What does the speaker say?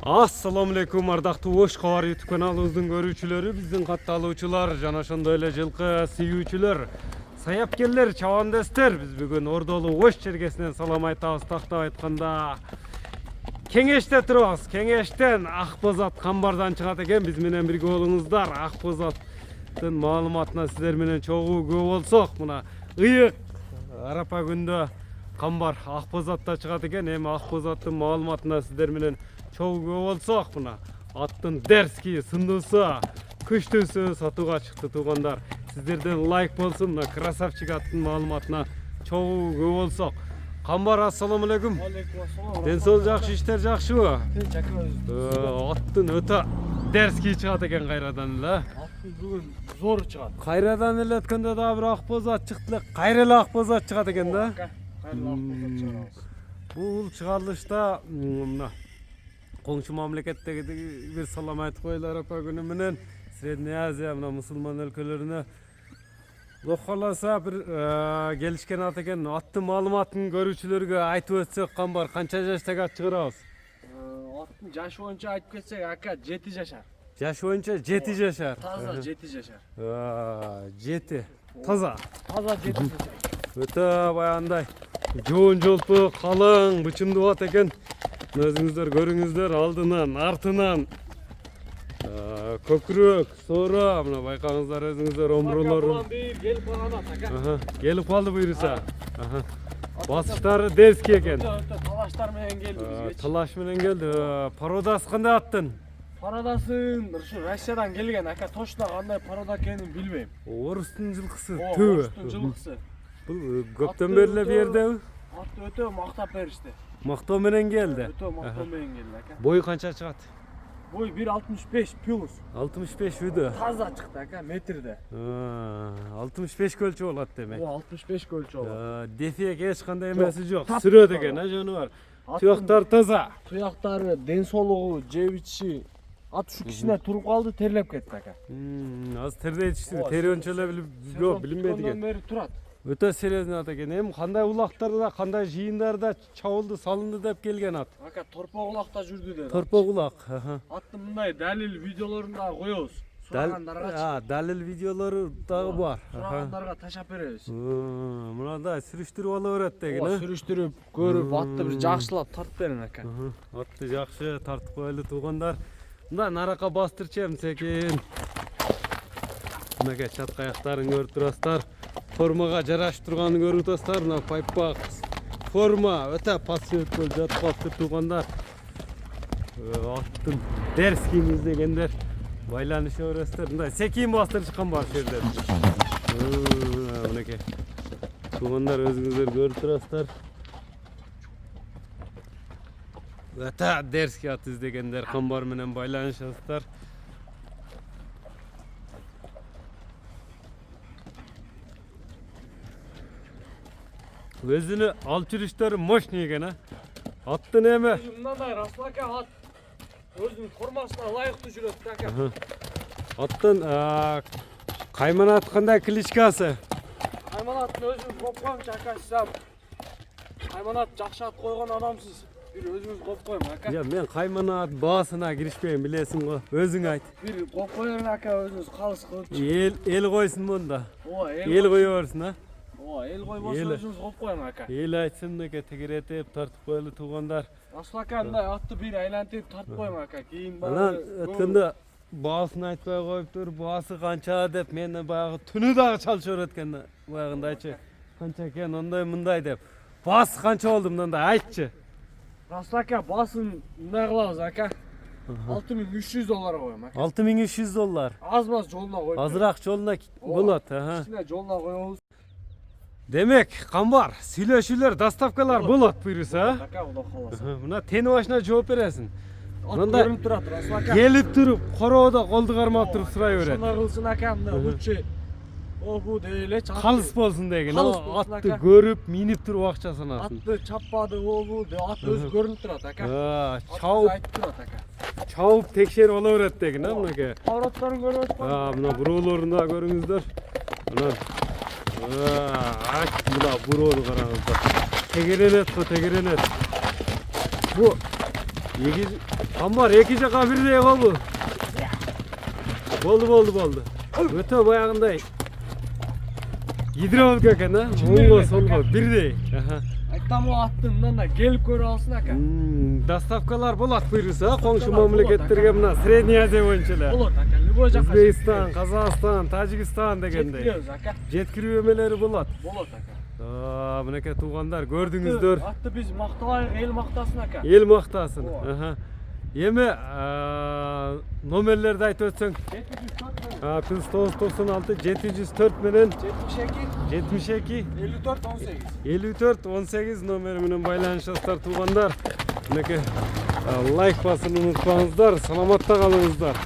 Assalamu alaikum ардактуу Ош кабар YouTube каналыбыздын көрүүчүлөрү, биздин катталуучулар жана ошондой эле жылкы сүйүүчүлөр, саяпкерлер, чабандестер. Биз бүгүн Ордолу Ош чергесинен салам айтабыз. Тактап айтканда Кеңеште турабыз. Кеңештен Акбозат Камбардан чыгат экен. Биз менен бирге болуңуздар. Акбозаттын маалыматына сиздер менен чогуу көп болсок, мына ыйык арапа күндө Камбар Акбозатта чыгат экен. Эми Акбозаттын маалыматына сиздер менен чогуу болсок, мына аттын дерски сындуусу, күчтүүсү сатууга чыкты туугандар. Сиздерден лайк болсун, мына красавчик аттын маалыматына чогуу болсок. Камбар, ассаламу алейкум. Ден соол жакшы, иштер жакшыбы? Аттын өтө дерски чыгат экен кайрадан эле. Аттын бүгүн зор чыгат. Кайрадан эле өткөндө да бир Акбозат чыкты эле, кайра эле Акбозат чыгат экен да. Кайра Акбозат чыгарабыз. Бул чыгарылышта мына коңшу мамлекеттеги бир салам айтып коелу арапа күнү менен Средняя Азия, мына мусулман өлкөлөрүнө Алла кааласа бир келишкен ат экен. Аттын маалыматын көрүүчүлөргө айтып өтсөк, Камбар, канча жаштагы ат чыгарабыз? Аттын жашы боюнча айтып кетсек, ака 7 жашар. Жашы боюнча 7 жашар. Таза 7 жашар. 7. Таза. Таза 7 жашар. Өтө баягындай жоон жолпу, калың, бычымдуу ат экен. Өзүңүздөр көрүңүздөр, алдынан, артынан көкүрөк, соора, мына байкаңыздар өзүңүздөр омуролорун. Келип калган ат, ака. Келип калды буюрса. Басыштары дерски экен. Талаштар менен келди бизге. Талаш менен келди. Пародасы кандай аттын? Пародасын ушу Россиядан келген, ака. Точно кандай парода экенин билбейм. Орустун жылкысы, түбү. Орустун жылкысы. Бул көптөн бери эле бу жердеби? Атты өтө мактап беришти. Мактоо менен келди. Өтө мактоо менен келди, ака. Бою канча чыгат? Бой 1.65 плюс. 65 үйдө. Таза чыкты, ака, метрде. 65 көлчү болот демек. 65 көлчү болот. Дефек эч кандай эмеси жок. Сүрөт экен, жөнү бар. Туяктар таза. Туяктары, ден соолугу, жеп ичиши. Ат ушу кичине туруп калды, терлеп кетти, ака. Аз тердей ичти. Тери ончо эле билинбейт экен. Бери турат. Өтө серьезный ат экен. Эми кандай улактарда, кандай жыйындарда чабылды, салынды деп келген ат? Ака, торпо кулакта жүрдү dedi. Торпо кулак. Аттын мындай далил видеолорун да коебуз. Сурагандарга. Далил видеолору дагы бар. Сурагандарга ташап беребиз. Мындай сүрүштүрүп ала берет деген, Сүрүштүрүп, көрүп, атты бир жакшылап тартып берин, ака. Атты жакшы тартып коелу туугандар. Мындай нарака бастырчем секин. Мынакей чатка аяктарын көрүп турасыздар. Формага жарашып турганын көрүп атасыздар. Мына пайпак форма өтө пассы өткөл жатып калыптыр туугандар. Аттын дерскин издегендер байланыша бересиздер. Мындай секин бастырышкан бар жерде. Мынакей туугандар өзүңүздөр көрүп турасыздар. Өтө дерски ат издегендер Камбар менен байланышасыздар. Өзүнө алып жүрүштөрү мощный экен, аттын эми. Мындай раслака ат өзүнүн формасына ылайыктуу жүрөт, ака. Аттын кайманат кандай кличкасы? Кайманаттын өзүн коп коюмчу, ака, сиз кайманат жакшы ат койгон адамсыз. Бир өзүңүз коп коюң, ака. Мен кайманат баасына киришпейм, билесиң го. Өзүң айт. Бир коп коюң, ака, өзүңүз калыс кылып. Эл койсун монда. Эл кое берсин, эл кой болсо өзүңүз коп коюң, ака. Эл айтсын, мынакей тегеретип тартып коелу туугандар. Аслака мындай атты бир айлантып тартып коюң, ака. Кийин Анан өткөндө баасын айтпай коюптур, баасы канча деп мени баягы түнү дагы чалышып берет экен, баягындайчы. Канча экен, ондай мындай деп. Баасы канча болду мындай айтчы. Аслака баасын мындай кылабыз, ака. $6300 коем, ака. $6300. Аз-маз жолуна коюп. Азыраак жолуна болот, Кичине жолуна коебуз. Демек, Камбар, сүйлөшүүлөр, доставкалар болот буюрса, Ака, Алла кааласа. Мына тени башына жооп бересиң. Мындай көрүнүп турат, Аслака. Келип туруп, короодо колду кармап туруп сурай берет. Ошондой кылсын, ака, мындай лучше бу дейле чап. Калыс болсун деген. Атты көрүп, минип туруп акча санасын. Атты чаппады, бу деп ат өзү көрүнүп турат, ака. Чауп, айтып турат, ака. Чауп текшерип ала берет деген, мынакей. Повороттарын көрүп атпайбы? Мына буроолорун да көрүңүздөр. Мына буроону караңыздар. Тегеренет го, тегеренет. Бу эгиз Ambar iki jaka birdey boldu. Boldu. Öte bayağınday. Gidiralık eken ha. Oğulga solga birdey. Tam o attığımdan da gelip göre alsın aka. Dastavkalar bolat buyursa komşu mamlaketlerge mına Sredniy Aziya boyunçalar. Bolat aka. Libo jaka. Özbekistan, Kazakistan, Tajikistan degende. Jetkiriyoruz aka. Jetkiriyor emeleri bolat. Bolat aka. Mineke tuğanlar gördüңүздөр. Attı biz maktalayık el maktasın aka. El maktasın. Ova. Yeme nomerlerdi aytып ötsöң. 704 Plus 996 704 menen 72 72 54 18. 54 18 nomeri менен байланышасыздар туғандар. Мінекей лайк басын ұмытпаңыздар. Саламатта қалыңыздар.